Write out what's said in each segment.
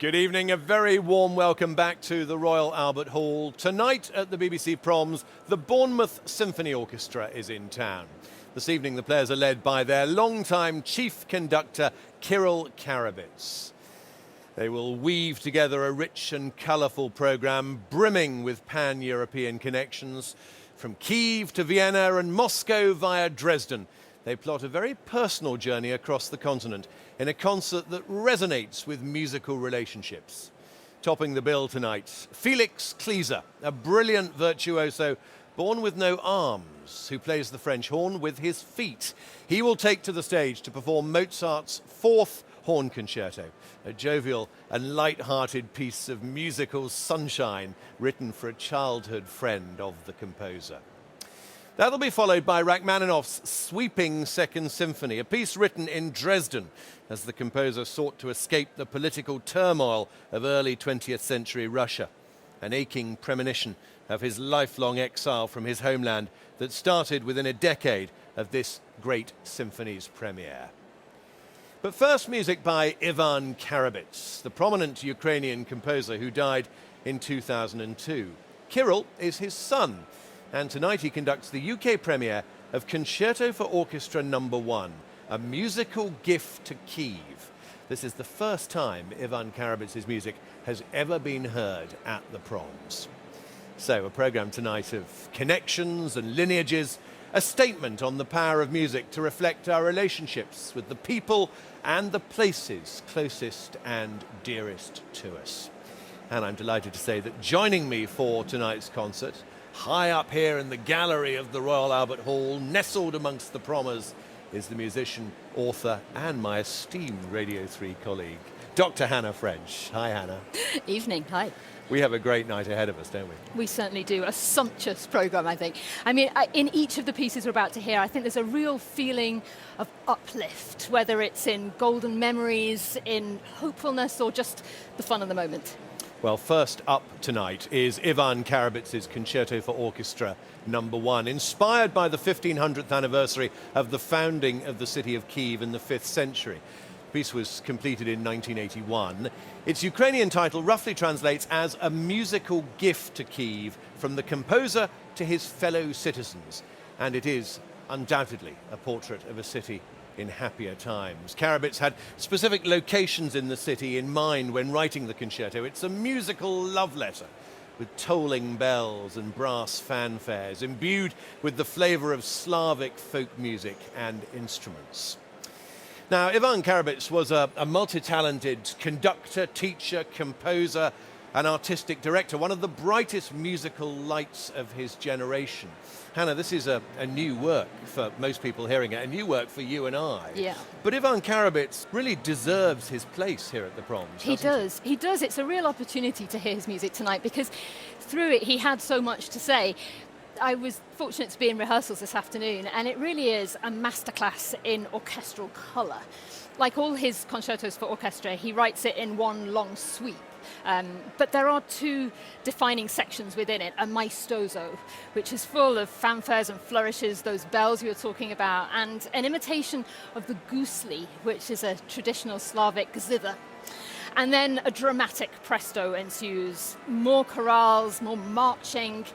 Good evening, a very warm welcome back to the Royal Albert Hall. Tonight at the BBC Proms, the Bournemouth Symphony Orchestra is in town. This evening the players are led by their longtime chief conductor, Kirill Karabits. They will weave together a rich and colourful programme brimming with pan-European connections. From Kiev to Vienna and Moscow via Dresden, they plot a very personal journey across the continent in a concert that resonates with musical relationships. Topping the bill tonight, Felix Klieser, a brilliant virtuoso born with no arms, who plays the French horn with his feet. He will take to the stage to perform Mozart's fourth horn concerto, a jovial and light-hearted piece of musical sunshine written for a childhood friend of the composer. That'll be followed by Rachmaninov's sweeping Second Symphony, a piece written in Dresden as the composer sought to escape the political turmoil of early 20th century Russia, an aching premonition of his lifelong exile from his homeland that started within a decade of this great symphony's premiere. But first, music by Ivan Karabits, the prominent Ukrainian composer who died in 2002. Kirill is his son, and tonight he conducts the UK premiere of Concerto for Orchestra No. 1, a musical gift to Kiev. This is the first time Ivan Karabits' music has ever been heard at the Proms. So, a programme tonight of connections and lineages, a statement on the power of music to reflect our relationships with the people and the places closest and dearest to us. And I'm delighted to say that joining me for tonight's concert, high up here in the gallery of the Royal Albert Hall, nestled amongst the Prommers, is the musician, author and my esteemed Radio 3 colleague, Dr. Hannah French. Hi, Hannah. Evening, hi. We have a great night ahead of us, don't we? We certainly do. A sumptuous programme, I think. I mean, in each of the pieces we're about to hear, I think there's a real feeling of uplift, whether it's in golden memories, in hopefulness, or just the fun of the moment. Well, first up tonight is Ivan Karabits' Concerto for Orchestra No. 1, inspired by the 1500th anniversary of the founding of the city of Kiev in the 5th century. The piece was completed in 1981. Its Ukrainian title roughly translates as a musical gift to Kiev from the composer to his fellow citizens. And it is undoubtedly a portrait of a city in happier times. Karabits had specific locations in the city in mind when writing the concerto. It's a musical love letter with tolling bells and brass fanfares, imbued with the flavour of Slavic folk music and instruments. Now, Ivan Karabits was a multi-talented conductor, teacher, composer, and artistic director, one of the brightest musical lights of his generation. Hannah, this is a new work for most people hearing it, a new work for you and I. Yeah. But Ivan Karabits really deserves his place here at the Proms. He does. He does. It's a real opportunity to hear his music tonight because through it he had so much to say. I was fortunate to be in rehearsals this afternoon, and it really is a masterclass in orchestral colour. Like all his concertos for orchestra, he writes it in one long sweep. But there are two defining sections within it, a maestoso, which is full of fanfares and flourishes, those bells you were talking about, and an imitation of the gusli, which is a traditional Slavic zither. And then a dramatic presto ensues, more chorales, more marching,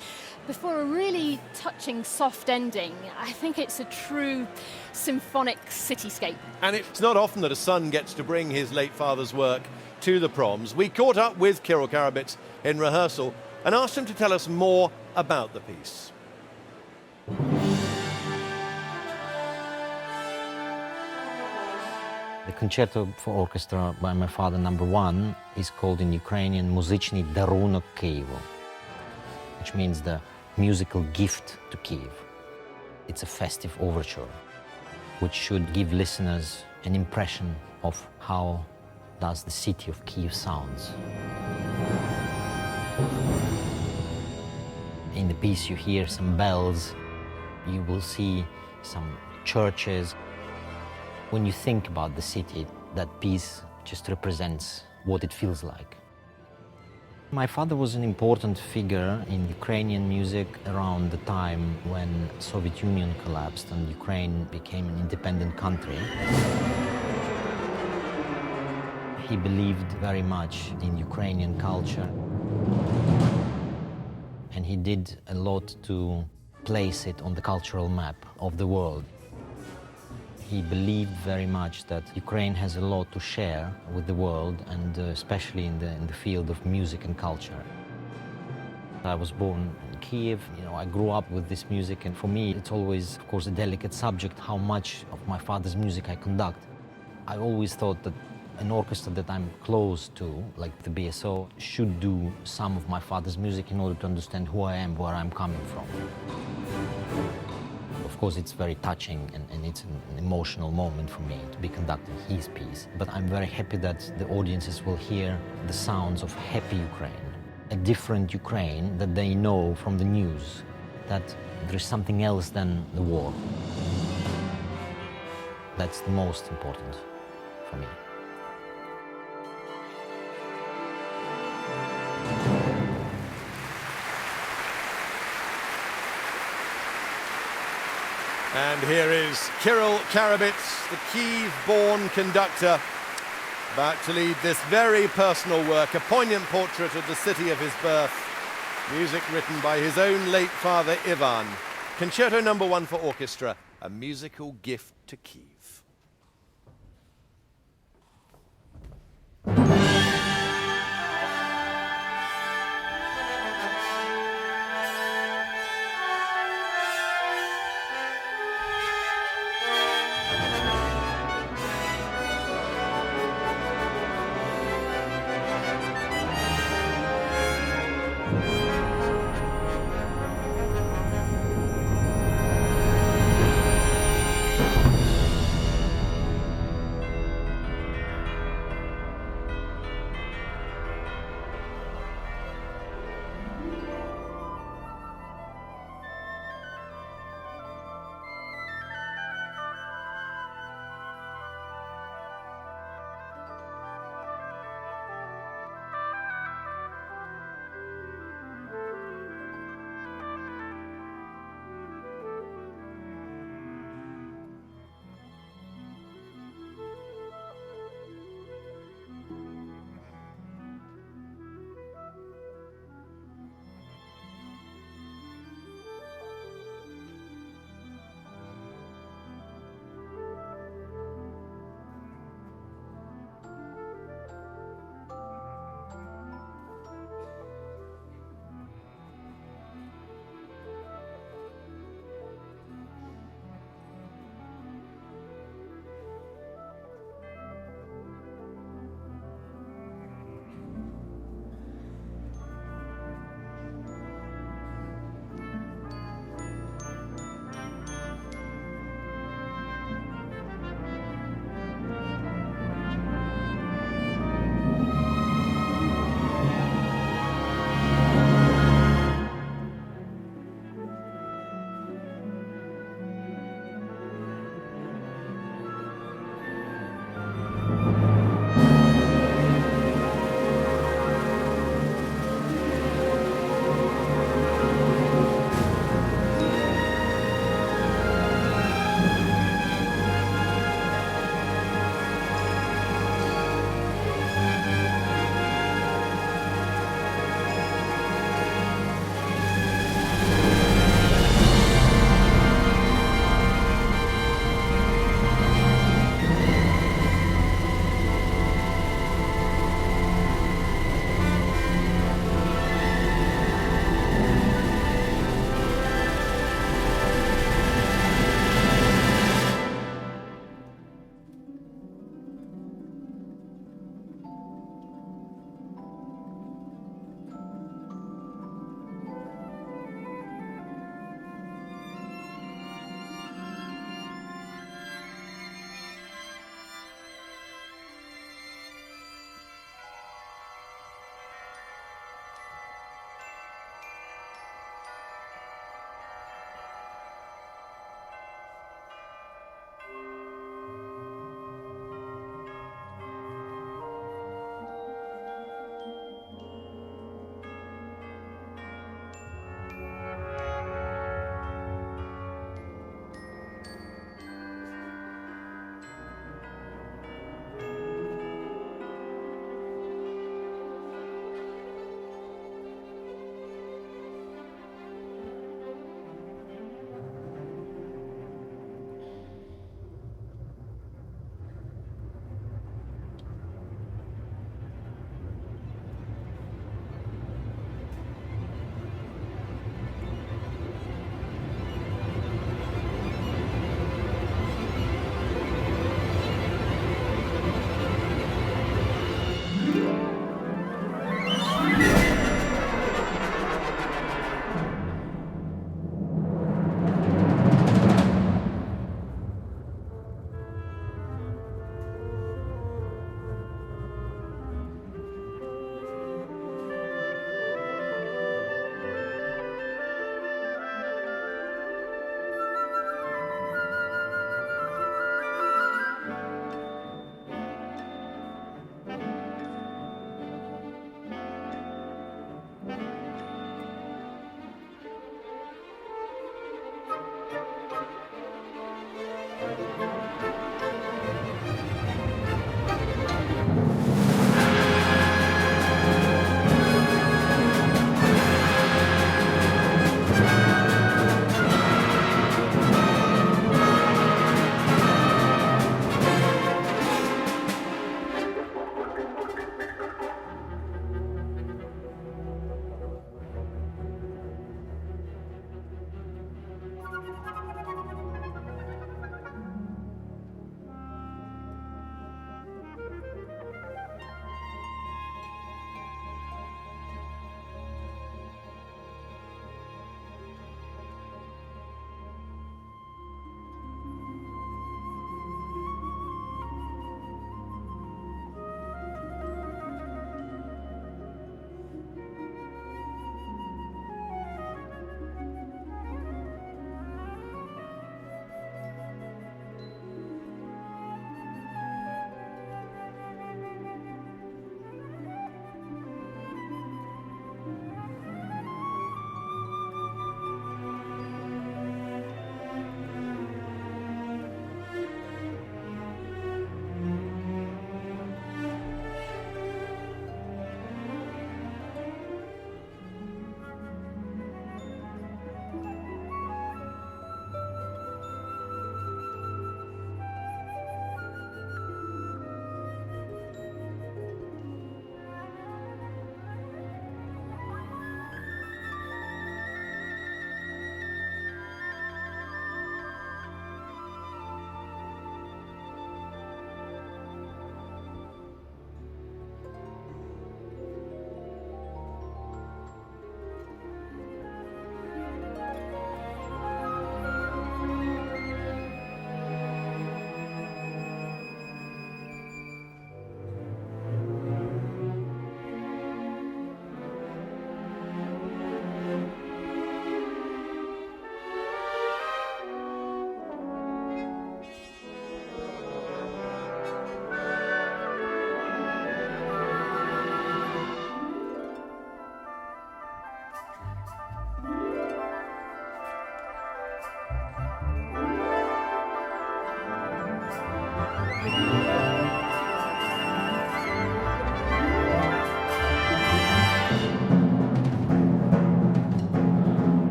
before a really touching soft ending. I think it's a true symphonic cityscape. And it's not often that a son gets to bring his late father's work to the Proms. We caught up with Kirill Karabits in rehearsal and asked him to tell us more about the piece. The Concerto for Orchestra by my father, No. 1, is called in Ukrainian Muzyczny Darunok Kijevu, which means the musical gift to Kiev. It's a festive overture, which should give listeners an impression of how does the city of Kiev sounds. In the piece you hear some bells, you will see some churches. When you think about the city, that piece just represents what it feels like. My father was an important figure in Ukrainian music around the time when Soviet Union collapsed and Ukraine became an independent country. He believed very much in Ukrainian culture, and he did a lot to place it on the cultural map of the world. He believed very much that Ukraine has a lot to share with the world, and especially in the field of music and culture. I was born in Kiev, I grew up with this music, and for me it's always, of course, a delicate subject how much of my father's music I conduct. I always thought that an orchestra that I'm close to, like the BSO, should do some of my father's music in order to understand who I am, where I'm coming from. Of course, it's very touching and it's an emotional moment for me to be conducting his piece. But I'm very happy that the audiences will hear the sounds of happy Ukraine, a different Ukraine that they know from the news, that there's something else than the war. That's the most important for me. And here is Kirill Karabits, the Kyiv-born conductor, about to lead this very personal work, a poignant portrait of the city of his birth, music written by his own late father Ivan. Concerto No. 1 for orchestra, a musical gift to Kyiv.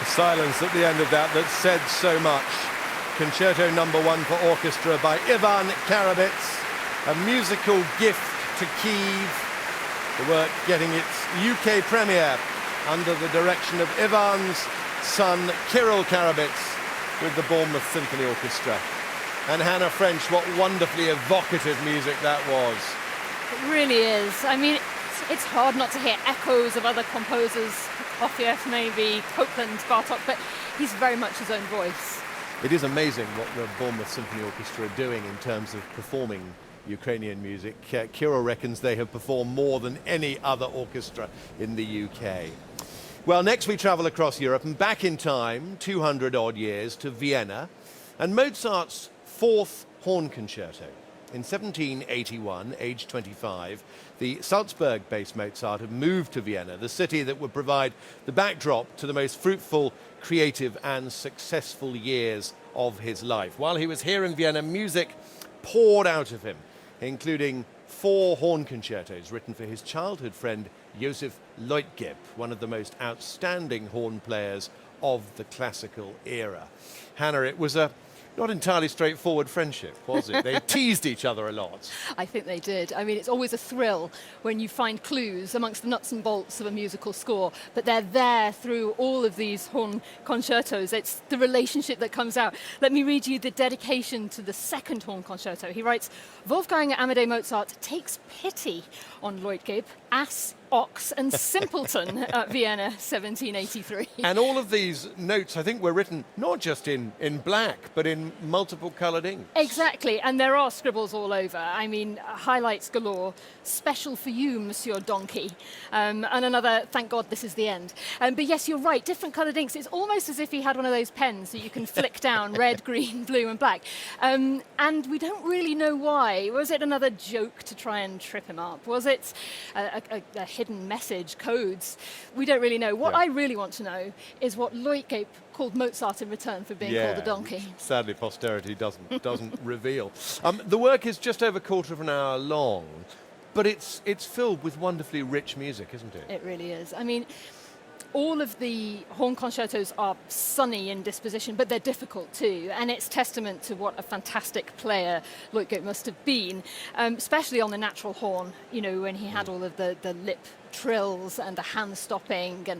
silence at the end of that said so much. Concerto No. 1 for orchestra by Ivan Karabits, a musical gift to Kyiv. The work getting its UK premiere under the direction of Ivan's son Kirill Karabits with the Bournemouth Symphony Orchestra. And Hannah French, what wonderfully evocative music that was. It really is. I mean, it's hard not to hear echoes of other composers, Prokofiev maybe, Homeland, Bartok, but he's very much his own voice. It is amazing what the Bournemouth Symphony Orchestra are doing in terms of performing Ukrainian music. Kirill reckons they have performed more than any other orchestra in the UK. Well, next we travel across Europe and back in time, 200 odd years, to Vienna, and Mozart's fourth horn concerto. In 1781, aged 25, the Salzburg-based Mozart had moved to Vienna, the city that would provide the backdrop to the most fruitful, creative and successful years of his life. While he was here in Vienna, music poured out of him, including 4 horn concertos written for his childhood friend Joseph Leutgeb, one of the most outstanding horn players of the classical era. Hannah, it was a not entirely straightforward friendship, was it? They teased each other a lot. I think they did. I mean, it's always a thrill when you find clues amongst the nuts and bolts of a musical score, but they're there through all of these horn concertos. It's the relationship that comes out. Let me read you the dedication to the second horn concerto. He writes, Wolfgang Amadeus Mozart takes pity on Leutgeb, ass, ox and simpleton at Vienna 1783. And all of these notes, I think, were written not just in black, but in multiple coloured ink. Exactly, and there are scribbles all over. I mean, highlights galore. Special for you, Monsieur Donkey. And another, thank God this is the end. But yes, you're right, different coloured inks. It's almost as if he had one of those pens that you can flick down, red, green, blue and black. And we don't really know why. Was it another joke to try and trip him up? Was it a hidden message, codes? We don't really know. What I really want to know is what Leutgeb called Mozart in return for being called a donkey. Sadly, posterity doesn't reveal. The work is just over a quarter of an hour long, but it's filled with wonderfully rich music, isn't it? It really is. I mean, all of the horn concertos are sunny in disposition, but they're difficult too, and it's testament to what a fantastic player Leutgeb must have been, especially on the natural horn, you know, when he had all of the lip trills and the hand stopping and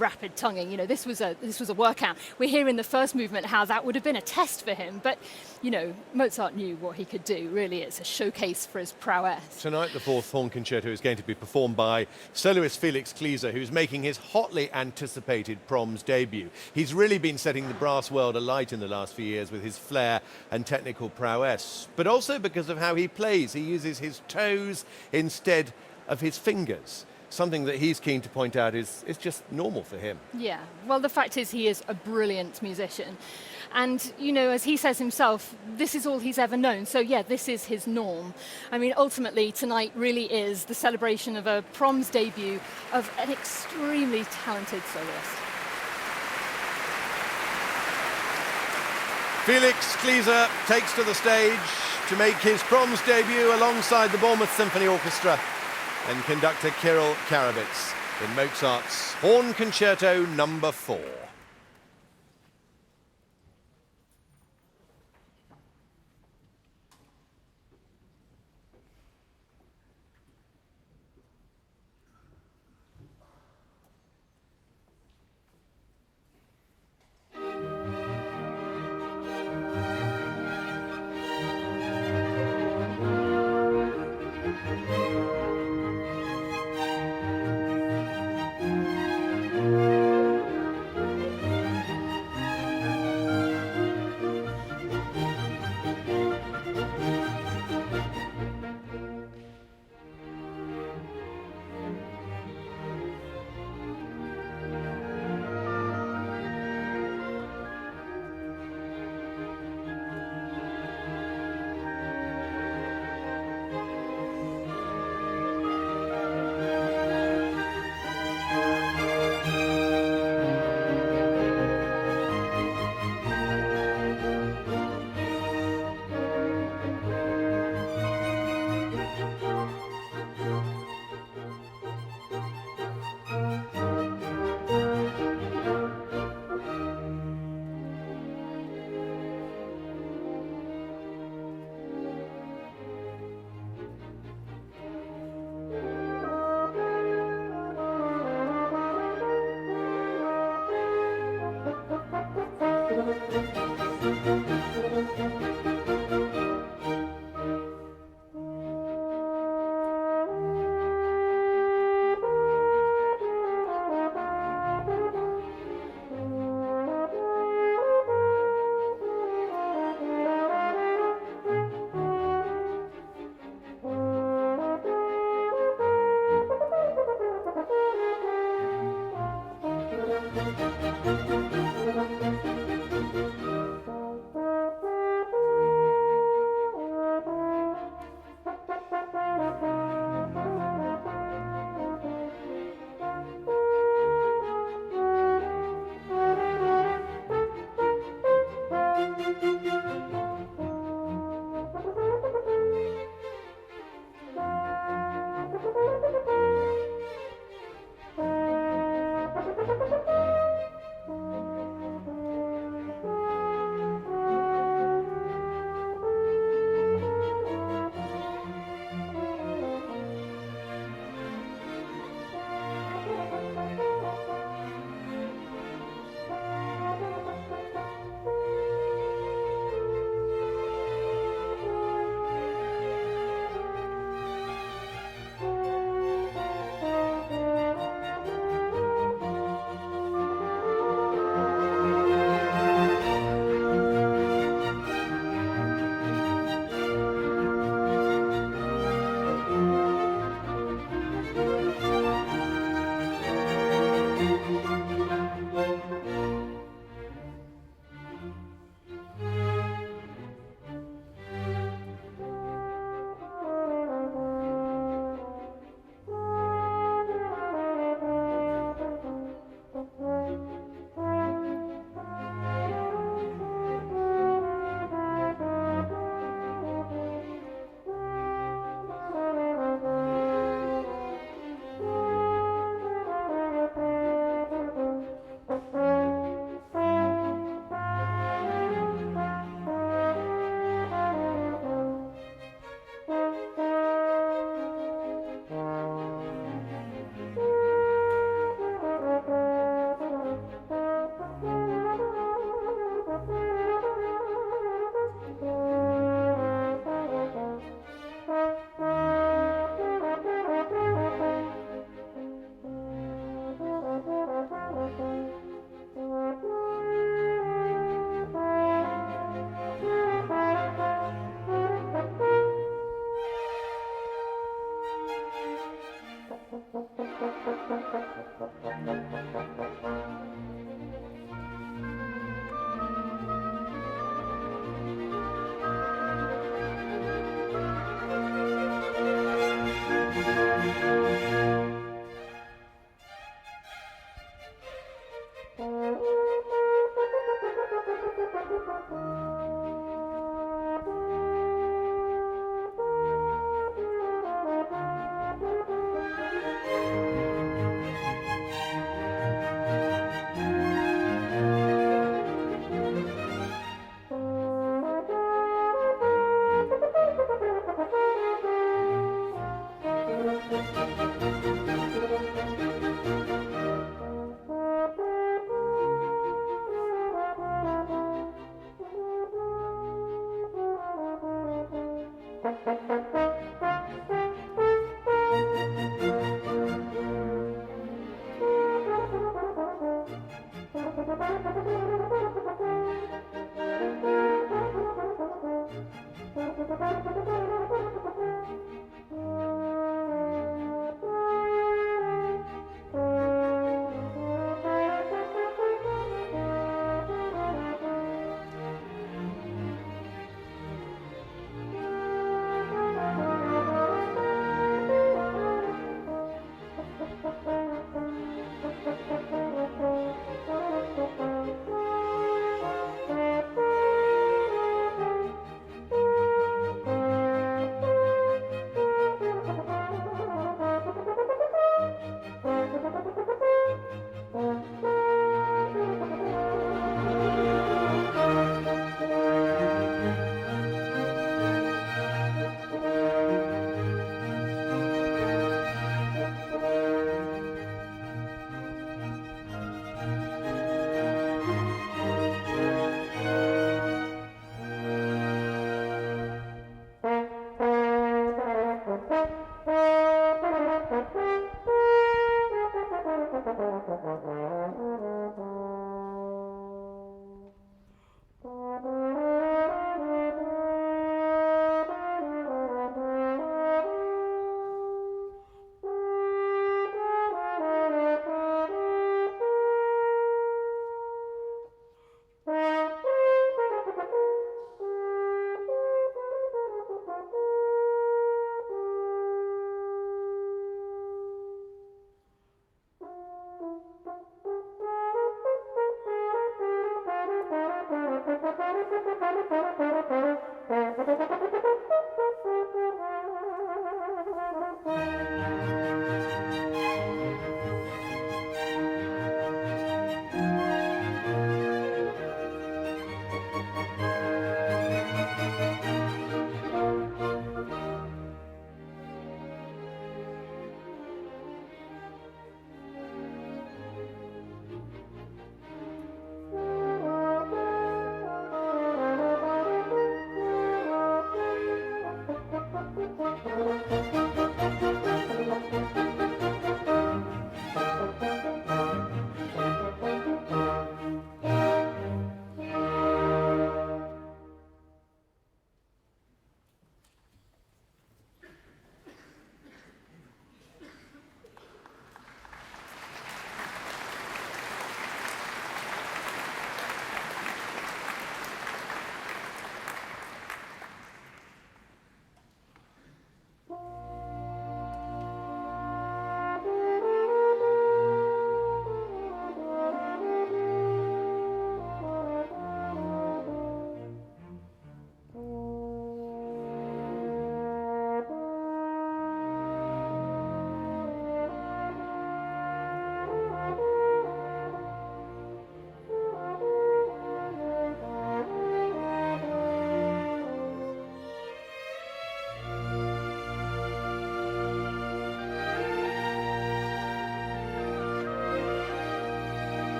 rapid tonguing. You know, this was a workout. We hear in the first movement how that would have been a test for him, but you know, Mozart knew what he could do. Really, it's a showcase for his prowess. Tonight, the fourth horn concerto is going to be performed by soloist Felix Klieser, who's making his hotly anticipated Proms debut. He's really been setting the brass world alight in the last few years with his flair and technical prowess, but also because of how he plays. He uses his toes instead of his fingers. Something that he's keen to point out is just normal for him. Yeah, well, the fact is he is a brilliant musician. And, you know, as he says himself, this is all he's ever known. So, yeah, this is his norm. I mean, ultimately, tonight really is the celebration of a Proms debut of an extremely talented soloist. Felix Klieser takes to the stage to make his Proms debut alongside the Bournemouth Symphony Orchestra and conductor Kirill Karabits in Mozart's Horn Concerto No. 4.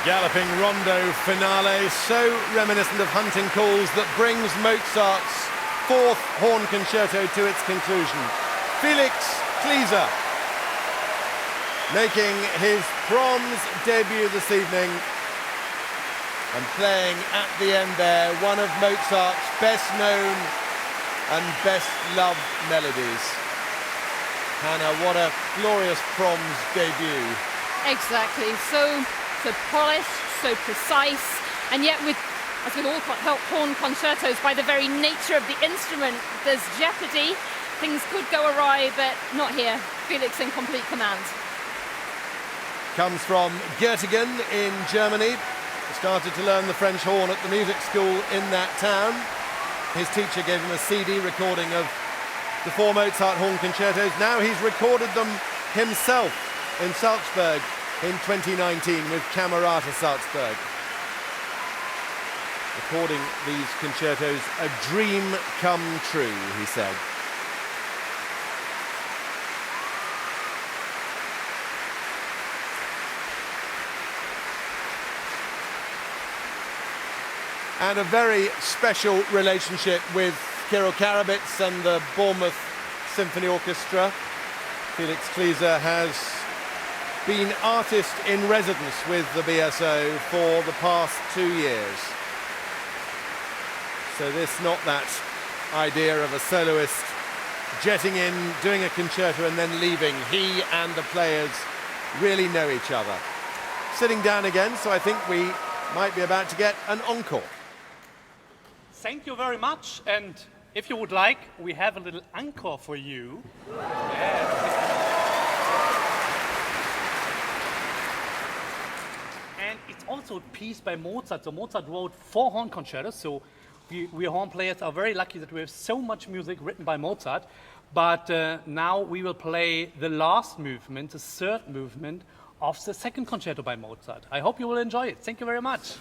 Galloping rondo finale, so reminiscent of hunting calls, that brings Mozart's fourth horn concerto to its conclusion. Felix Klieser making his Proms debut this evening and playing at the end there one of Mozart's best known and best loved melodies. Hannah, what a glorious Proms debut. Exactly, so polished, so precise, and yet as with all horn concertos, by the very nature of the instrument, there's jeopardy. Things could go awry, but not here. Felix in complete command. Comes from Göttingen in Germany. Started to learn the French horn at the music school in that town. His teacher gave him a CD recording of the four Mozart horn concertos. Now he's recorded them himself in Salzburg in 2019 with Camerata Salzburg. Recording these concertos, a dream come true, he said. and a very special relationship with Kirill Karabits and the Bournemouth Symphony Orchestra. Felix Klieser has been artist in residence with the BSO for the past 2 years. So this not that idea of a soloist jetting in, doing a concerto and then leaving. He and the players really know each other. Sitting down again, so I think we might be about to get an encore. Thank you very much, and if you would like, we have a little encore for you. And it's also a piece by Mozart. So Mozart wrote 4 horn concertos, so we horn players are very lucky that we have so much music written by Mozart. But now we will play the last movement, the 3rd movement of the 2nd concerto by Mozart. I hope you will enjoy it. Thank you very much.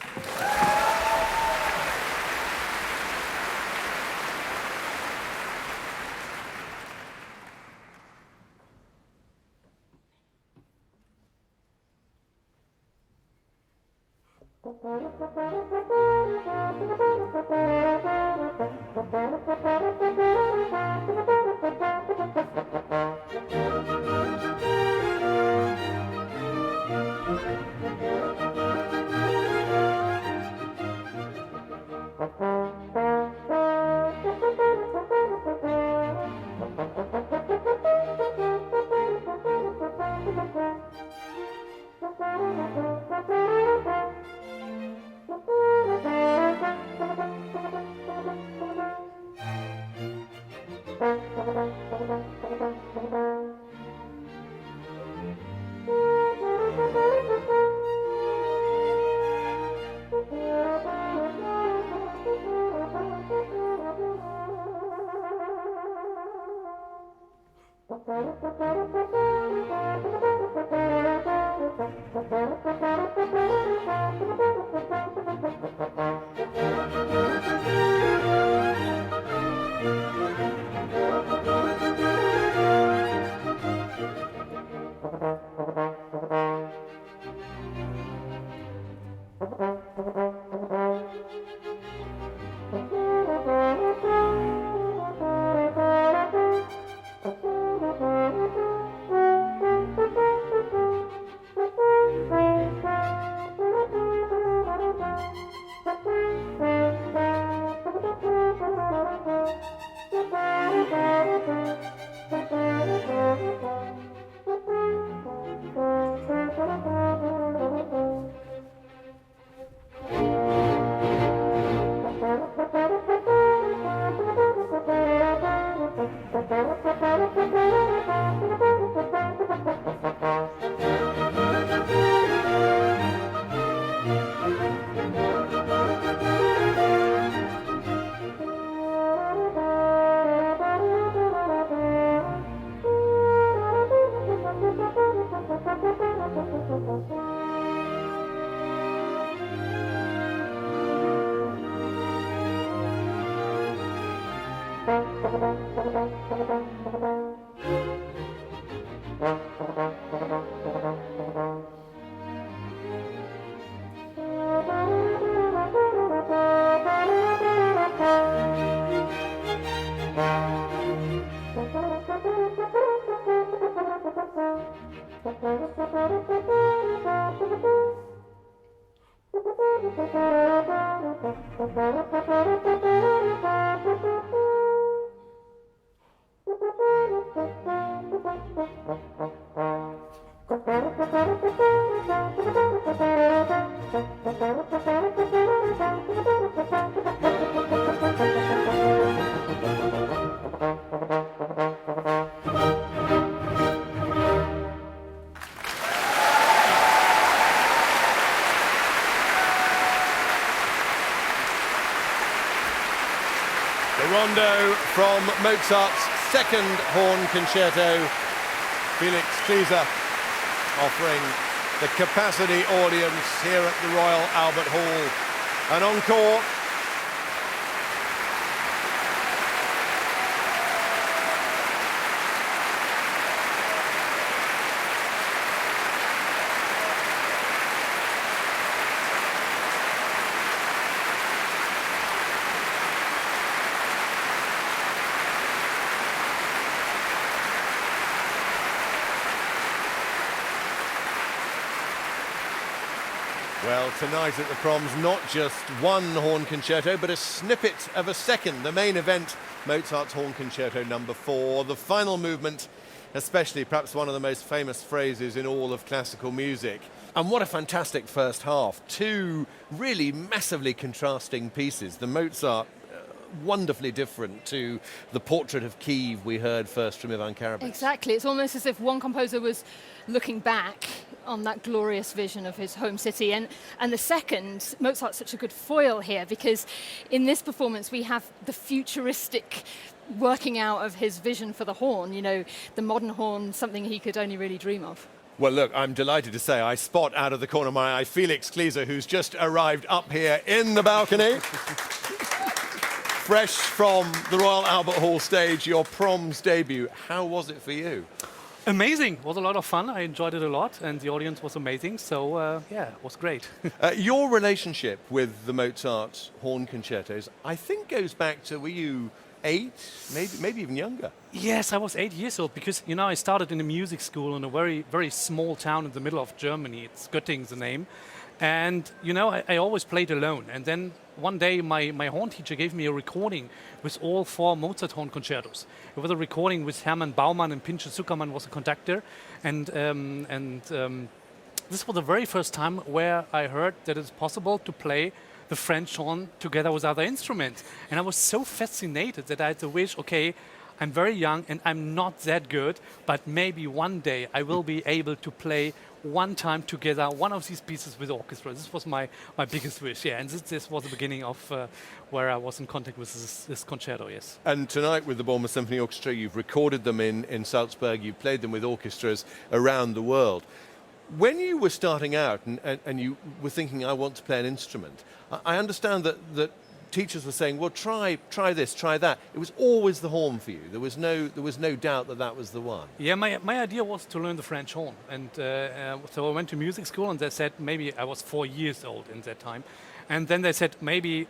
Rondo from Mozart's 2nd horn concerto. Felix Klieser offering the capacity audience here at the Royal Albert Hall an encore. Well, tonight at the Proms, not just one horn concerto, but a snippet of a second. The main event, Mozart's Horn Concerto No. 4, the final movement, especially perhaps one of the most famous phrases in all of classical music. And what a fantastic first half. Two really massively contrasting pieces. The Mozart, wonderfully different to the Portrait of Kiev we heard first from Ivan Karabits. Exactly. It's almost as if one composer was looking back on that glorious vision of his home city. And the second, Mozart's such a good foil here, because in this performance we have the futuristic working out of his vision for the horn, you know, the modern horn, something he could only really dream of. Well, look, I'm delighted to say I spot out of the corner of my eye Felix Klieser, who's just arrived up here in the balcony. Fresh from the Royal Albert Hall stage, your Proms debut. How was it for you? Amazing. It was a lot of fun. I enjoyed it a lot, and the audience was amazing. So, yeah, it was great. Your relationship with the Mozart horn concertos, I think, goes back to, were you 8, maybe even younger? Yes, I was 8 years old because, you know, I started in a music school in a very, very small town in the middle of Germany. It's Götting's the name. And, you know, I always played alone. And then one day my horn teacher gave me a recording with all 4 Mozart horn concertos. It was a recording with Hermann Baumann, and Pinchas Zuckermann was a conductor. And this was the very first time where I heard that it's possible to play the French horn together with other instruments. And I was so fascinated that I had to wish, okay, I'm very young and I'm not that good, but maybe one day I will be able to play one time together one of these pieces with orchestra. This was my biggest wish, yeah. And this was the beginning of where I was in contact with this concerto, yes. And tonight with the Bournemouth Symphony Orchestra, you've recorded them in Salzburg, you've played them with orchestras around the world. When you were starting out and you were thinking, I want to play an instrument, I understand that teachers were saying, well, try this, try that. It was always the horn for you. There was no doubt that was the one. Yeah, my idea was to learn the French horn. And so I went to music school, and they said, maybe I was 4 years old in that time. And then they said, maybe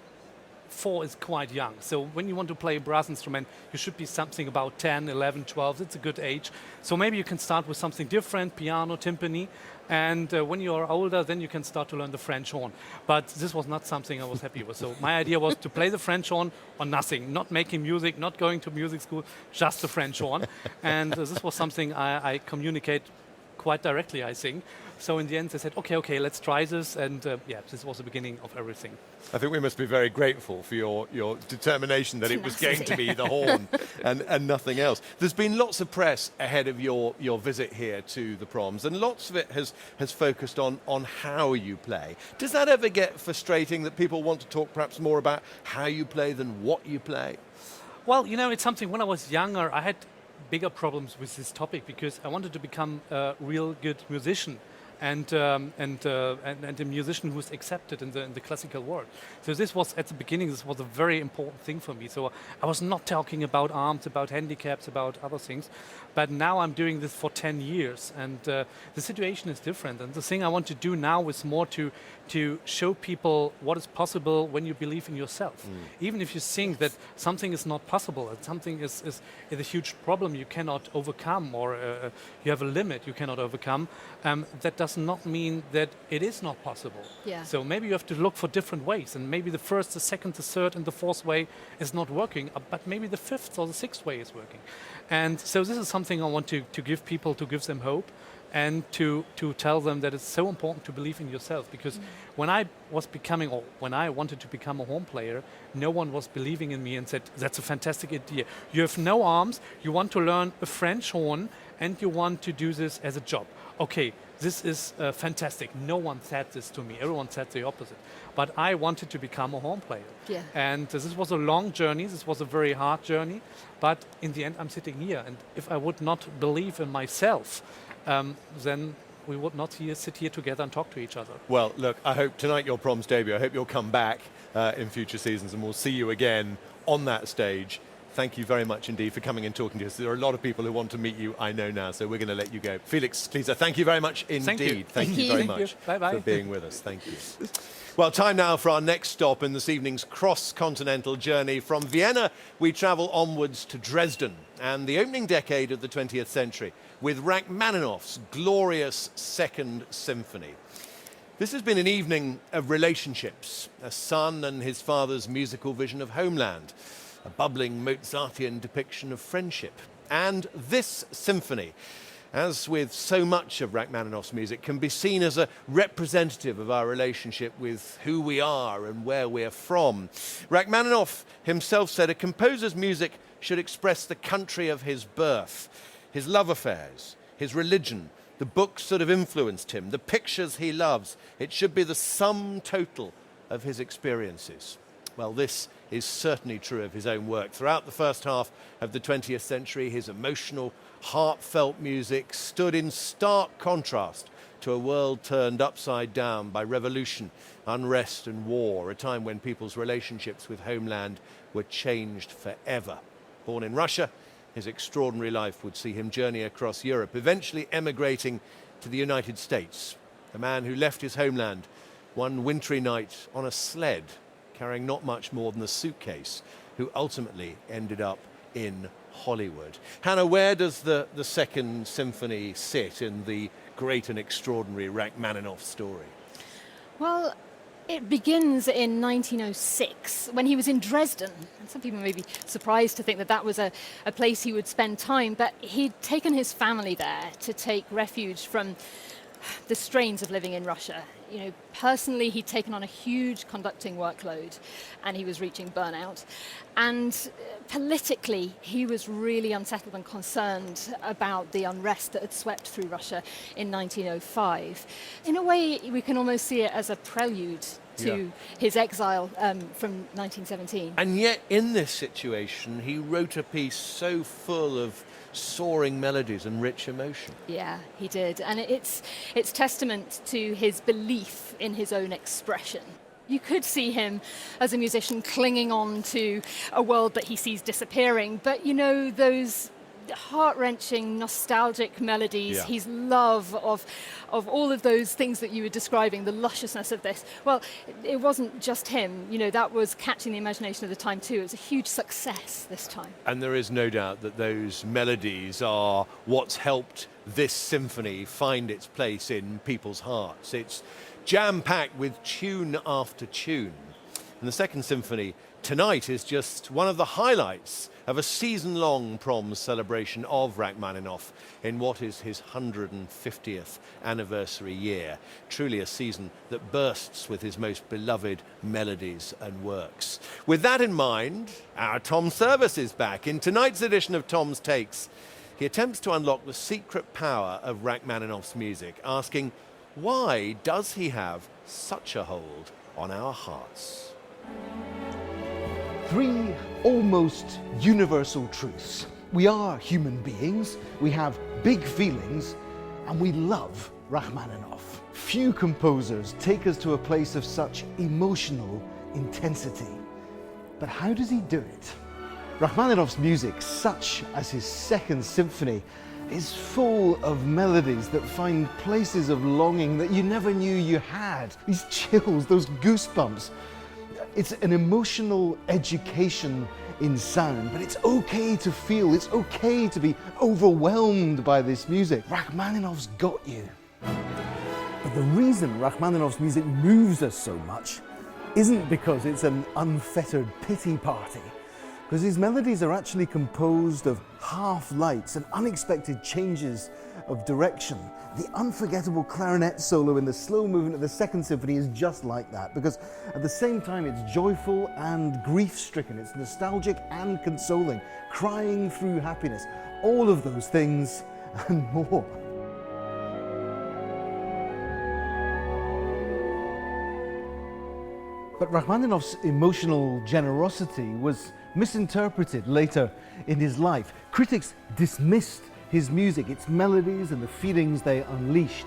4 is quite young. So when you want to play a brass instrument, you should be something about 10, 11, 12. It's a good age. So maybe you can start with something different, piano, timpani. And when you are older, then you can start to learn the French horn. But this was not something I was happy with. So my idea was to play the French horn or nothing, not making music, not going to music school, just the French horn. And this was something I communicate quite directly, I think. So in the end, they said, okay, let's try this. And yeah, this was the beginning of everything. I think we must be very grateful for your determination that it was going to be the horn and nothing else. There's been lots of press ahead of your visit here to the Proms, and lots of it has focused on how you play. Does that ever get frustrating that people want to talk perhaps more about how you play than what you play? Well, you know, it's something when I was younger, I had bigger problems with this topic because I wanted to become a real good musician. And a musician who's accepted in the classical world. So this was, at the beginning, this was a very important thing for me. So I was not talking about arms, about handicaps, about other things. But now I'm doing this for 10 years, and the situation is different. And the thing I want to do now is more to show people what is possible when you believe in yourself. Even if you think that something is not possible, that something is a huge problem you cannot overcome, or you have a limit you cannot overcome, that does not mean that it is not possible. Yeah. So maybe you have to look for different ways, and maybe the first, the second, the third, and the fourth way is not working, but maybe the fifth or the sixth way is working. And so this is something I want to give people, to give them hope, and to tell them that it's so important to believe in yourself. Because when I wanted to become a horn player, no one was believing in me and said, that's a fantastic idea. You have no arms, you want to learn a French horn, and you want to do this as a job. Okay, this is fantastic. No one said this to me. Everyone said the opposite. But I wanted to become a horn player. Yeah. And this was a long journey. This was a very hard journey. But in the end, I'm sitting here. And if I would not believe in myself, then we would not sit here together and talk to each other. Well, look, I hope tonight your Proms debut, I hope you'll come back in future seasons, and we'll see you again on that stage. Thank you very much indeed for coming and talking to us. There are a lot of people who want to meet you, I know now, so we're going to let you go. Felix Klieser, thank you very much indeed. Thank you very Thank much you. Bye-bye. for being with us. Thank you. Well, time now for our next stop in this evening's cross-continental journey. From Vienna, we travel onwards to Dresden and the opening decade of the 20th century with Rachmaninoff's glorious Second Symphony. This has been an evening of relationships, a son and his father's musical vision of homeland, a bubbling Mozartian depiction of friendship. And this symphony, as with so much of Rachmaninoff's music, can be seen as a representative of our relationship with who we are and where we're from. Rachmaninoff himself said a composer's music should express the country of his birth, his love affairs, his religion, the books that have influenced him, the pictures he loves. It should be the sum total of his experiences. Well, this is certainly true of his own work. Throughout the first half of the 20th century, his emotional, heartfelt music stood in stark contrast to a world turned upside down by revolution, unrest and war, a time when people's relationships with homeland were changed forever. Born in Russia, his extraordinary life would see him journey across Europe, eventually emigrating to the United States. A man who left his homeland one wintry night on a sled, carrying not much more than a suitcase, who ultimately ended up in Hollywood. Hannah, where does the Second Symphony sit in the great and extraordinary Rachmaninoff story? Well, it begins in 1906 when he was in Dresden. And some people may be surprised to think that that was a place he would spend time, but he'd taken his family there to take refuge from the strains of living in Russia. You know, personally, he'd taken on a huge conducting workload and he was reaching burnout. And politically, he was really unsettled and concerned about the unrest that had swept through Russia in 1905. In a way, we can almost see it as a prelude to his exile from 1917. And yet, in this situation, he wrote a piece so full of soaring melodies and rich emotion. Yeah, he did. And it's testament to his belief in his own expression. You could see him as a musician clinging on to a world that he sees disappearing, but you know, those heart-wrenching, nostalgic melodies, his love of all of those things that you were describing, the lusciousness of this. Well, it wasn't just him, you know, that was catching the imagination of the time too. It was a huge success this time. And there is no doubt that those melodies are what's helped this symphony find its place in people's hearts. It's jam-packed with tune after tune. And the Second Symphony tonight is just one of the highlights of a season-long Proms celebration of Rachmaninoff in what is his 150th anniversary year. Truly a season that bursts with his most beloved melodies and works. With that in mind, our Tom Service is back. In tonight's edition of Tom's Takes, he attempts to unlock the secret power of Rachmaninoff's music, asking, why does he have such a hold on our hearts? Three almost universal truths. We are human beings, we have big feelings, and we love Rachmaninoff. Few composers take us to a place of such emotional intensity. But how does he do it? Rachmaninoff's music, such as his Second Symphony, is full of melodies that find places of longing that you never knew you had. These chills, those goosebumps. It's an emotional education in sound, but it's okay to feel, it's okay to be overwhelmed by this music. Rachmaninoff's got you. But the reason Rachmaninoff's music moves us so much isn't because it's an unfettered pity party, because his melodies are actually composed of half-lights and unexpected changes of direction. The unforgettable clarinet solo in the slow movement of the Second Symphony is just like that, because at the same time it's joyful and grief-stricken, it's nostalgic and consoling, crying through happiness, all of those things and more. But Rachmaninoff's emotional generosity was misinterpreted later in his life. Critics dismissed his music, its melodies and the feelings they unleashed.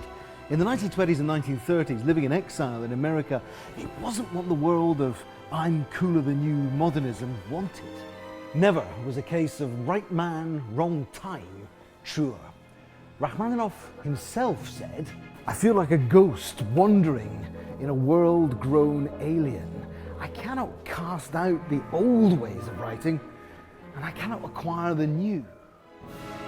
In the 1920s and 1930s, living in exile in America, it wasn't what the world of I'm cooler than you modernism wanted. Never was a case of right man, wrong time truer. Rachmaninoff himself said, I feel like a ghost wandering in a world grown alien. I cannot cast out the old ways of writing, and I cannot acquire the new.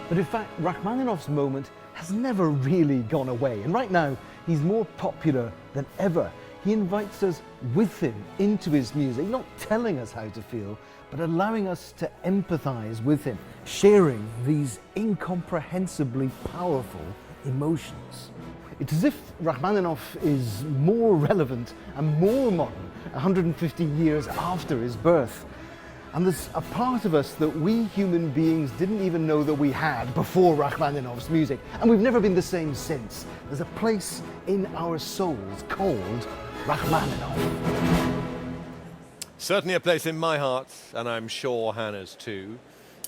But in fact, Rachmaninoff's moment has never really gone away. And right now, He's more popular than ever. He invites us with him into his music, not telling us how to feel, but allowing us to empathize with him, sharing these incomprehensibly powerful emotions. It's as if Rachmaninoff is more relevant and more modern 150 years after his birth. And there's a part of us that we human beings didn't even know that we had before Rachmaninoff's music, and we've never been the same since. There's a place in our souls called Rachmaninoff. Certainly a place in my heart, and I'm sure Hannah's too.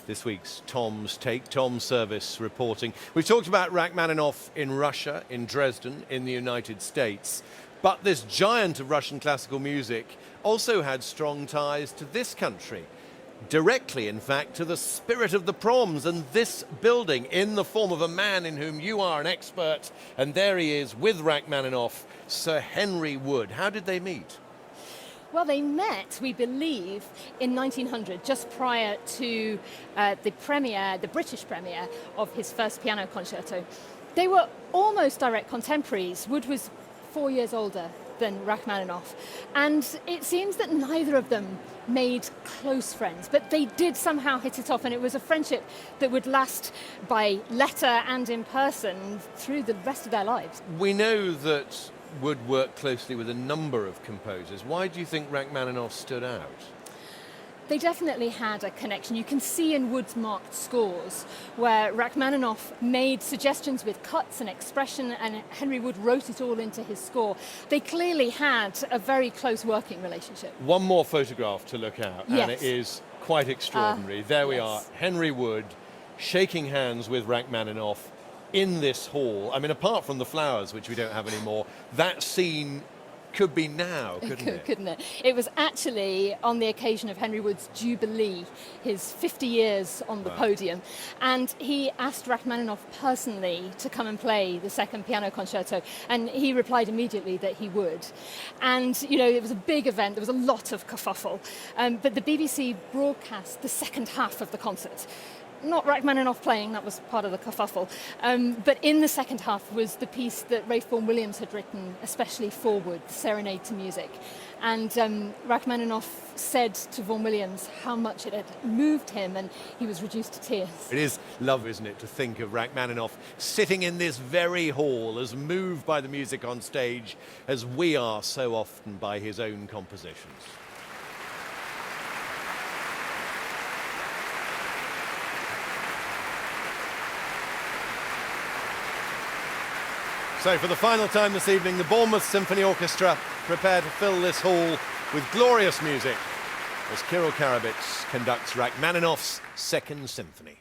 This week's Tom's Take, Tom's Service reporting. We've talked about Rachmaninoff in Russia, in Dresden, in the United States. But this giant of Russian classical music also had strong ties to this country. Directly, in fact, to the spirit of the Proms and this building in the form of a man in whom you are an expert. And there he is with Rachmaninoff, Sir Henry Wood. How did they meet? Well, they met, we believe, in 1900, just prior to the British premiere of his first piano concerto. They were almost direct contemporaries. Wood was 4 years older than Rachmaninoff, and it seems that neither of them made close friends, but they did somehow hit it off, and it was a friendship that would last by letter and in person through the rest of their lives. We know that Wood worked closely with a number of composers. Why do you think Rachmaninoff stood out? They definitely had a connection. You can see in Wood's marked scores where Rachmaninoff made suggestions with cuts and expression, and Henry Wood wrote it all into his score. They clearly had a very close working relationship. One more photograph to look at, Yes. and it is quite extraordinary. There we are, yes. Henry Wood shaking hands with Rachmaninoff in this hall. I mean, apart from the flowers, which we don't have anymore, that scene could be now, couldn't it? Couldn't it? It was actually on the occasion of Henry Wood's Jubilee, his 50 years on the podium, and he asked Rachmaninoff personally to come and play the second piano concerto, and he replied immediately that he would. And, you know, it was a big event, there was a lot of kerfuffle, but the BBC broadcast the second half of the concert. Not Rachmaninoff playing, that was part of the kerfuffle. But in the second half was the piece that Ralph Vaughan Williams had written, especially for Wood, the Serenade to Music. And Rachmaninoff said to Vaughan Williams how much it had moved him, and he was reduced to tears. It is love, isn't it, to think of Rachmaninoff sitting in this very hall, as moved by the music on stage as we are so often by his own compositions. So for the final time this evening, the Bournemouth Symphony Orchestra prepare to fill this hall with glorious music as Kirill Karabits conducts Rachmaninoff's Second Symphony.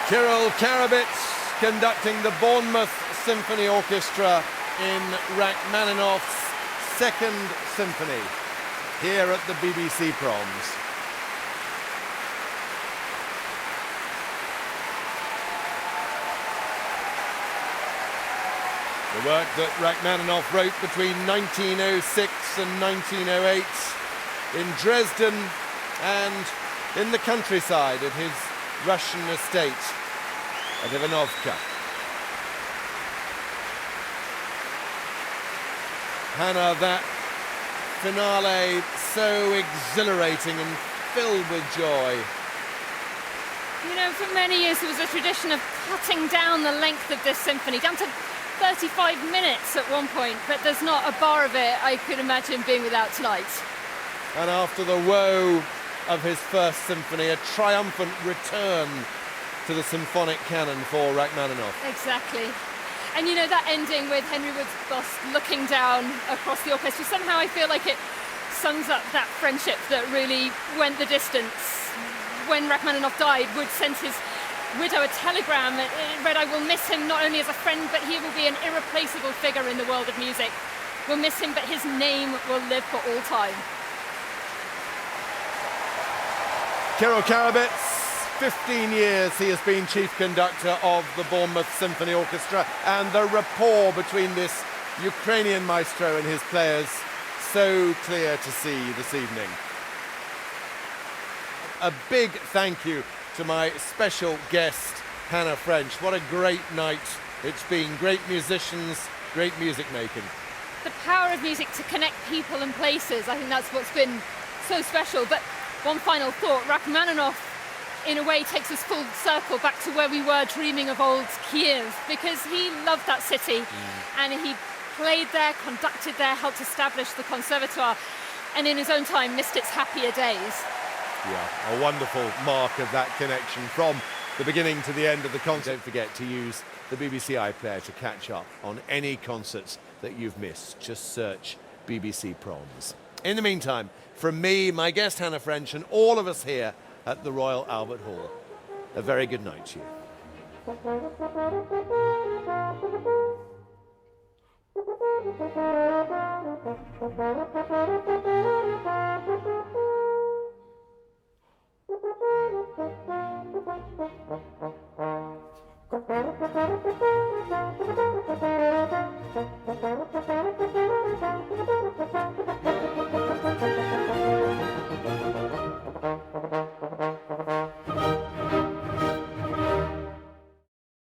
Kirill Karabits conducting the Bournemouth Symphony Orchestra in Rachmaninov's Second Symphony here at the BBC Proms. The work that Rachmaninov wrote between 1906 and 1908 in Dresden and in the countryside at his Russian estate at Ivanovka. Hannah, that finale so exhilarating and filled with joy. You know, for many years there was a tradition of cutting down the length of this symphony, down to 35 minutes at one point, but there's not a bar of it I could imagine being without tonight. And after the woe of his first symphony, a triumphant return to the symphonic canon for Rachmaninov. Exactly. And you know, that ending with Henry Wood's bust looking down across the orchestra, somehow I feel like it sums up that friendship that really went the distance. When Rachmaninoff died, Wood sent his widow a telegram. It read, "I will miss him not only as a friend, but he will be an irreplaceable figure in the world of music. We'll miss him, but his name will live for all time." Kirill Karabits, 15 years he has been chief conductor of the Bournemouth Symphony Orchestra, and the rapport between this Ukrainian maestro and his players so clear to see this evening. A big thank you to my special guest, Hannah French. What a great night it's been. Great musicians, great music making. The power of music to connect people and places, I think that's what's been so special. But one final thought, Rachmaninoff in a way takes us full circle back to where we were dreaming of old Kiev, because he loved that city and he played there, conducted there, helped establish the conservatoire, and in his own time missed its happier days. Yeah, a wonderful mark of that connection from the beginning to the end of the concert. Don't forget to use the BBC iPlayer to catch up on any concerts that you've missed. Just search BBC Proms. In the meantime, from me, my guest Hannah French, and all of us here at the Royal Albert Hall, a very good night to you.